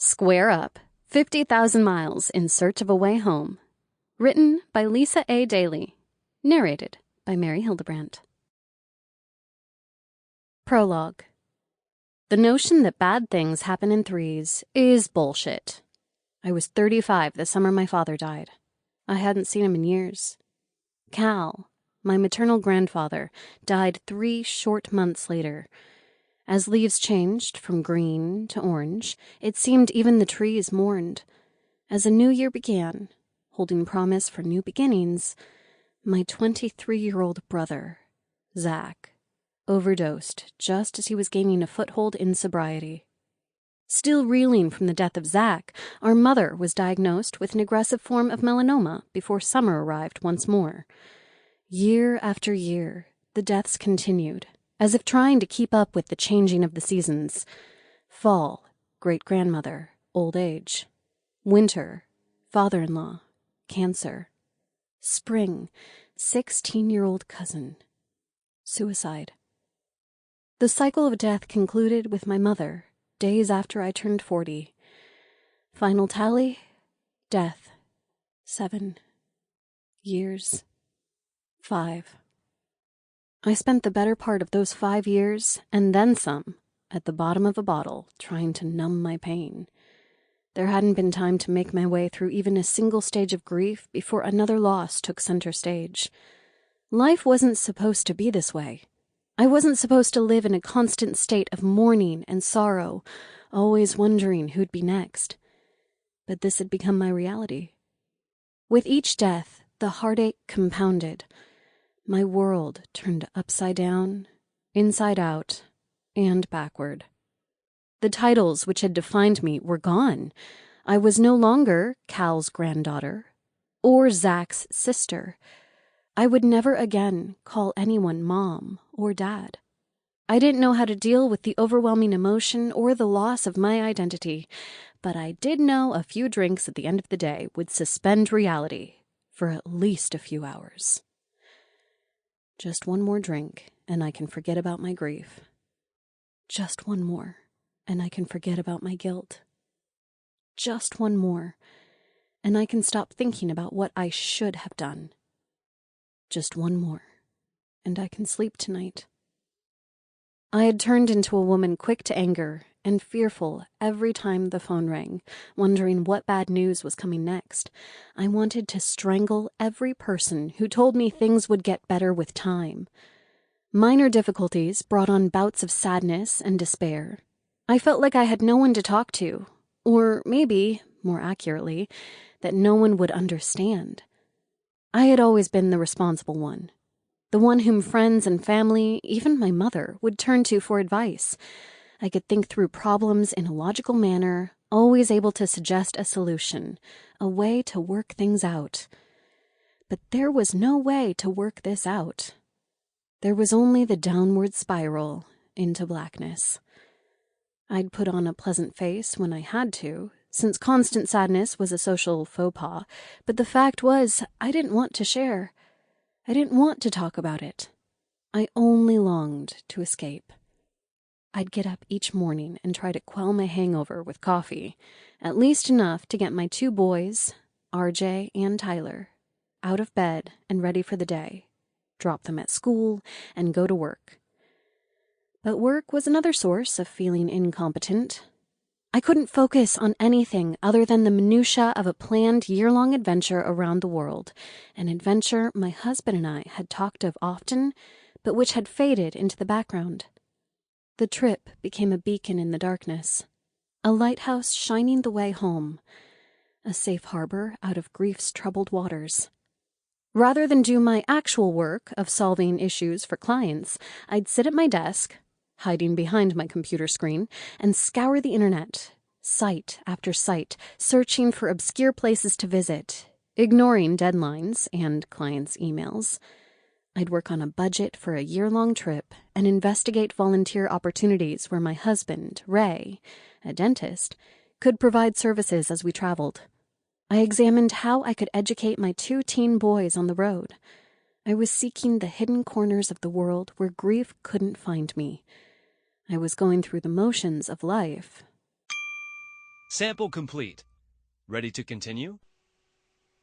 Square Up, 50,000 Miles in Search of a Way Home. Written by Lisa Dailey. Narrated by Mary Hildebrandt. Prologue. The notion that bad things happen in threes is bullshit. I was 35 the summer my father died. I hadn't seen him in years. Cal, my maternal grandfather, died 3 short months later. As leaves changed from green to orange, it seemed even the trees mourned. As a new year began, holding promise for new beginnings, my 23-year-old brother, Zach, overdosed just as he was gaining a foothold in sobriety. Still reeling from the death of Zach, our mother was diagnosed with an aggressive form of melanoma before summer arrived once more. Year after year, the deaths continued, as if trying to keep up with the changing of the seasons. Fall, great-grandmother, old age. Winter, father-in-law, cancer. Spring, 16-year-old cousin. Suicide. The cycle of death concluded with my mother, days after I turned 40. Final tally, death, 7. Years, 5. I spent the better part of those 5 years, and then some, at the bottom of a bottle, trying to numb my pain. There hadn't been time to make my way through even a single stage of grief before another loss took center stage. Life wasn't supposed to be this way. I wasn't supposed to live in a constant state of mourning and sorrow, always wondering who'd be next. But this had become my reality. With each death, the heartache compounded. My world turned upside down, inside out, and backward. The titles which had defined me were gone. I was no longer Cal's granddaughter or Zach's sister. I would never again call anyone mom or dad. I didn't know how to deal with the overwhelming emotion or the loss of my identity, but I did know a few drinks at the end of the day would suspend reality for at least a few hours. Just one more drink, and I can forget about my grief. Just one more, and I can forget about my guilt. Just one more, and I can stop thinking about what I should have done. Just one more, and I can sleep tonight. I had turned into a woman quick to anger and fearful every time the phone rang, wondering what bad news was coming next. I wanted to strangle every person who told me things would get better with time. Minor difficulties brought on bouts of sadness and despair. I felt like I had no one to talk to, or maybe, more accurately, that no one would understand. I had always been the responsible one, the one whom friends and family, even my mother, would turn to for advice. I could think through problems in a logical manner, always able to suggest a solution, a way to work things out. But there was no way to work this out. There was only the downward spiral into blackness. I'd put on a pleasant face when I had to, since constant sadness was a social faux pas, but the fact was I didn't want to share. I didn't want to talk about it. I only longed to escape. I'd get up each morning and try to quell my hangover with coffee, at least enough to get my 2 boys, RJ and Tyler, out of bed and ready for the day, drop them at school, and go to work. But work was another source of feeling incompetent. I couldn't focus on anything other than the minutiae of a planned year-long adventure around the world, an adventure my husband and I had talked of often, but which had faded into the background. The trip became a beacon in the darkness, a lighthouse shining the way home, a safe harbor out of grief's troubled waters. Rather than do my actual work of solving issues for clients, I'd sit at my desk, hiding behind my computer screen, and scour the internet, site after site, searching for obscure places to visit, ignoring deadlines and clients' emails. I'd work on a budget for a year-long trip and investigate volunteer opportunities where my husband, Ray, a dentist, could provide services as we traveled. I examined how I could educate my 2 teen boys on the road. I was seeking the hidden corners of the world where grief couldn't find me. I was going through the motions of life. Sample complete. Ready to continue?